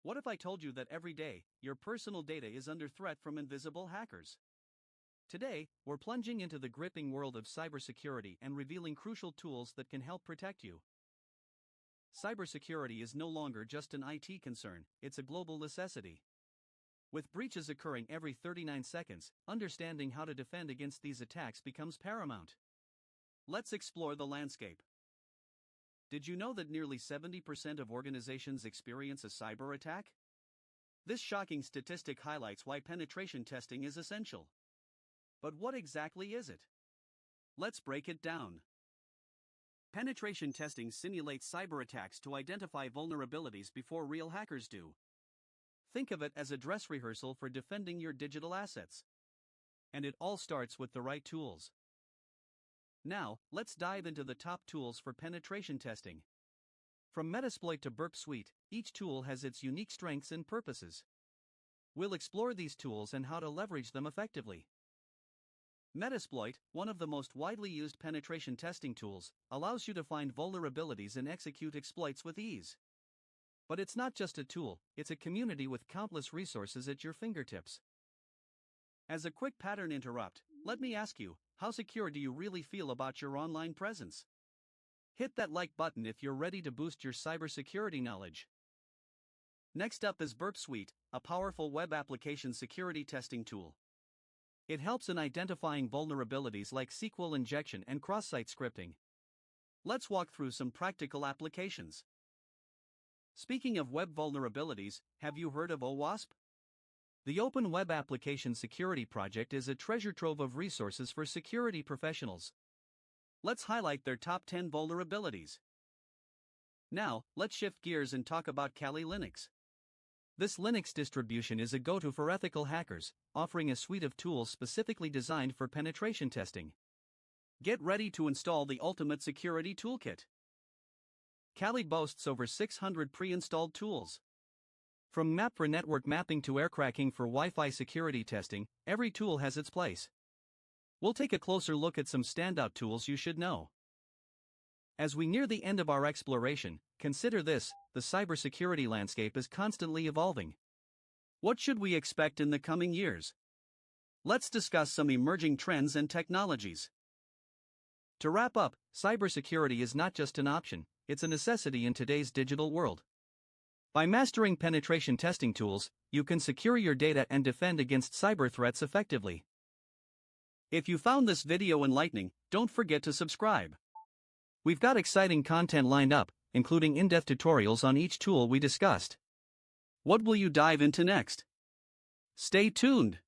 What if I told you that every day, your personal data is under threat from invisible hackers? Today, we're plunging into the gripping world of cybersecurity and revealing crucial tools that can help protect you. Cybersecurity is no longer just an IT concern, it's a global necessity. With breaches occurring every 39 seconds, understanding how to defend against these attacks becomes paramount. Let's explore the landscape. Did you know that nearly 70% of organizations experience a cyber attack? This shocking statistic highlights why penetration testing is essential. But what exactly is it? Let's break it down. Penetration testing simulates cyber attacks to identify vulnerabilities before real hackers do. Think of it as a dress rehearsal for defending your digital assets. And it all starts with the right tools. Now, let's dive into the top tools for penetration testing. From Metasploit to Burp Suite, each tool has its unique strengths and purposes. We'll explore these tools and how to leverage them effectively. Metasploit, one of the most widely used penetration testing tools, allows you to find vulnerabilities and execute exploits with ease. But it's not just a tool, it's a community with countless resources at your fingertips. As a quick pattern interrupt, let me ask you, how secure do you really feel about your online presence? Hit that like button if you're ready to boost your cybersecurity knowledge. Next up is Burp Suite, a powerful web application security testing tool. It helps in identifying vulnerabilities like SQL injection and cross-site scripting. Let's walk through some practical applications. Speaking of web vulnerabilities, have you heard of OWASP? The Open Web Application Security Project is a treasure trove of resources for security professionals. Let's highlight their top 10 vulnerabilities. Now, let's shift gears and talk about Kali Linux. This Linux distribution is a go-to for ethical hackers, offering a suite of tools specifically designed for penetration testing. Get ready to install the ultimate security toolkit. Kali boasts over 600 pre-installed tools. From map for network mapping to aircracking for Wi-Fi security testing, every tool has its place. We'll take a closer look at some standout tools you should know. As we near the end of our exploration, consider this: the cybersecurity landscape is constantly evolving. What should we expect in the coming years? Let's discuss some emerging trends and technologies. To wrap up, cybersecurity is not just an option, it's a necessity in today's digital world. By mastering penetration testing tools, you can secure your data and defend against cyber threats effectively. If you found this video enlightening, don't forget to subscribe. We've got exciting content lined up, including in-depth tutorials on each tool we discussed. What will you dive into next? Stay tuned!